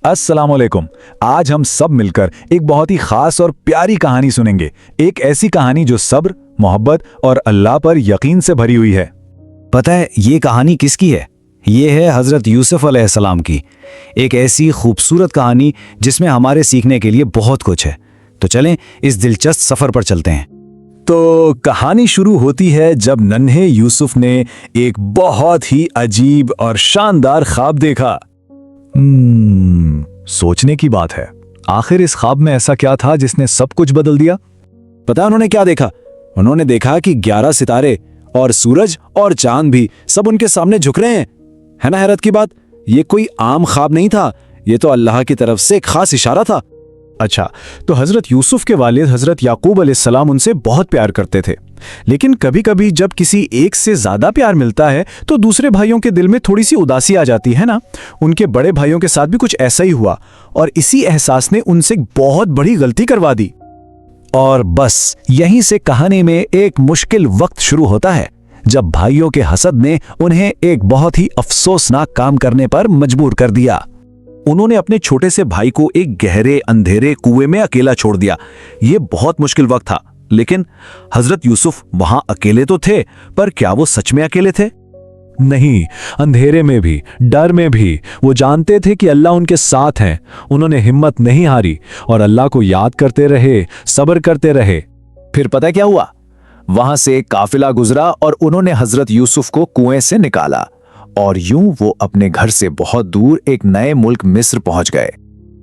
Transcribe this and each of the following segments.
अस्सलामुअलैकुम। आज हम सब मिलकर एक बहुत ही खास और प्यारी कहानी सुनेंगे। एक ऐसी कहानी जो सब्र, मोहब्बत और अल्लाह पर यकीन से भरी हुई है। पता है ये कहानी किसकी है? ये है हज़रत यूसुफ अलैहिस्सलाम की। एक ऐसी खूबसूरत कहानी जिसमें हमारे सीखने के लिए बहुत कुछ है। तो चलें इस दिलचस्प सफ़र पर चलते हैं। तो कहानी शुरू होती है जब नन्हे यूसुफ ने एक बहुत ही अजीब और शानदार ख्वाब देखा। सोचने की बात है, आखिर इस ख्वाब में ऐसा क्या था जिसने सब कुछ बदल दिया? पता है उन्होंने क्या देखा? उन्होंने देखा कि 11 सितारे और सूरज और चांद भी सब उनके सामने झुक रहे हैं। है ना हैरत की बात? ये कोई आम ख्वाब नहीं था, ये तो अल्लाह की तरफ से एक खास इशारा था। अच्छा, तो हजरत यूसुफ के वालिद हजरत याकूब अलैहिस्सलाम उनसे बहुत प्यार करते थे। लेकिन कभी कभी जब किसी एक से ज्यादा प्यार मिलता है तो दूसरे भाइयों के दिल में थोड़ी सी उदासी आ जाती है ना। उनके बड़े भाइयों के साथ भी कुछ ऐसा ही हुआ और इसी एहसास ने उनसे बहुत बड़ी गलती करवा दी। और बस यहीं से कहानी में एक मुश्किल वक्त शुरू होता है जब भाइयों के हसद ने उन्हें एक बहुत ही अफसोसनाक काम करने पर मजबूर कर दिया। उन्होंने अपने छोटे से भाई को एक गहरे अंधेरे कुएं में अकेला छोड़ दिया। ये बहुत मुश्किल वक्त था, लेकिन हजरत यूसुफ वहां अकेले तो थे, पर क्या वो सच में अकेले थे? नहीं, अंधेरे में भी, डर में भी वो जानते थे कि अल्लाह उनके साथ है। उन्होंने हिम्मत नहीं हारी और अल्लाह को याद करते रहे, सब्र करते रहे। फिर पता क्या हुआ? वहां से एक काफिला गुजरा और उन्होंने हजरत यूसुफ को कुएं से निकाला और यूं वो अपने घर से बहुत दूर एक नए मुल्क मिस्र पहुंच गए।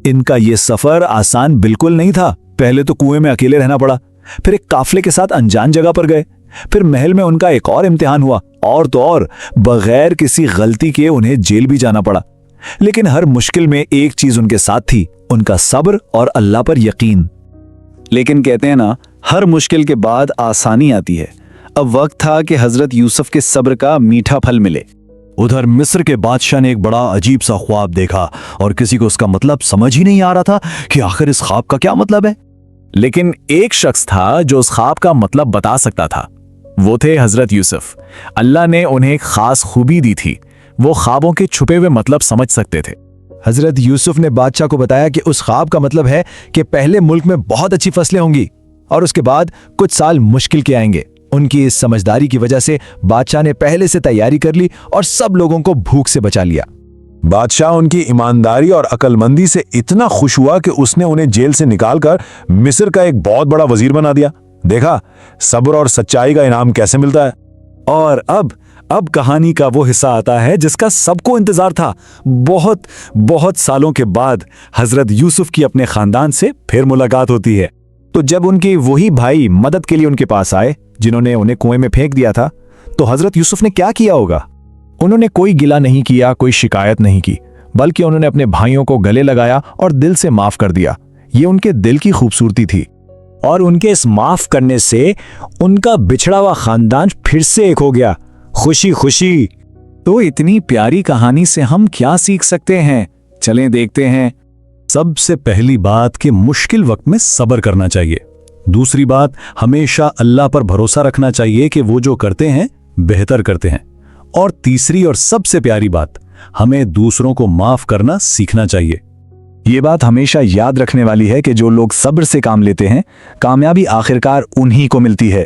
इनका ये सफर आसान बिल्कुल नहीं था। पहले तो कुएं में अकेले रहना पड़ा, फिर एक काफिले के साथ अनजान जगह पर गए, फिर महल में उनका एक और इम्तिहान हुआ, और तो और बगैर किसी गलती के उन्हें जेल भी जाना पड़ा। लेकिन हर मुश्किल में एक चीज उनके साथ थी, उनका सब्र और अल्लाह पर यकीन। लेकिन कहते हैं ना, हर मुश्किल के बाद आसानी आती है। अब वक्त था कि हजरत यूसुफ के सब्र का मीठा फल मिले। उधर मिस्र के बादशाह ने एक बड़ा अजीब सा ख्वाब देखा और किसी को उसका मतलब समझ ही नहीं आ रहा था कि आखिर इस ख्वाब का क्या मतलब है। लेकिन एक शख्स था जो उस ख्वाब का मतलब बता सकता था। वो थे हजरत यूसुफ। अल्लाह ने उन्हें एक खास खूबी दी थी, वो ख्वाबों के छुपे हुए मतलब समझ सकते थे। हजरत यूसुफ ने बादशाह को बताया कि उस ख्वाब का मतलब है कि पहले मुल्क में बहुत अच्छी फसलें होंगी और उसके बाद कुछ साल मुश्किल के आएंगे। उनकी इस समझदारी की वजह से बादशाह ने पहले से तैयारी कर ली और सब लोगों को भूख से बचा लिया। बादशाह उनकी ईमानदारी और अक्लमंदी से इतना खुश हुआ कि उसने उन्हें जेल से निकालकर मिस्र का एक बहुत बड़ा वजीर बना दिया। देखा सब्र और सच्चाई का इनाम कैसे मिलता है। और अब कहानी का वो हिस्सा आता है जिसका सबको इंतजार था। बहुत बहुत सालों के बाद हजरत यूसुफ की अपने खानदान से फिर मुलाकात होती है। तो जब उनके वही भाई मदद के लिए उनके पास आए जिन्होंने उन्हें कुएं में फेंक दिया था, तो हजरत यूसुफ ने क्या किया होगा? उन्होंने कोई गिला नहीं किया, कोई शिकायत नहीं की, बल्कि उन्होंने अपने भाइयों को गले लगाया और दिल से माफ कर दिया। ये उनके दिल की खूबसूरती थी। और उनके इस माफ करने से उनका बिछड़ा हुआ खानदान फिर से एक हो गया। खुशी खुशी। तो इतनी प्यारी कहानी से हम क्या सीख सकते हैं? चलें देखते हैं। सबसे पहली बात कि मुश्किल वक्त में सब्र करना चाहिए। दूसरी बात, हमेशा अल्लाह पर भरोसा रखना चाहिए कि वो जो करते हैं बेहतर करते हैं। और तीसरी और सबसे प्यारी बात, हमें दूसरों को माफ करना सीखना चाहिए। ये बात हमेशा याद रखने वाली है कि जो लोग सब्र से काम लेते हैं, कामयाबी आखिरकार उन्हीं को मिलती है।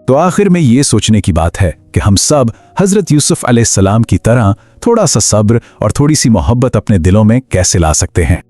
तो आखिर में ये सोचने की बात है कि हम सब हजरत यूसुफ अलैहिस्सलाम की तरह थोड़ा सा सब्र और थोड़ी सी मोहब्बत अपने दिलों में कैसे ला सकते हैं।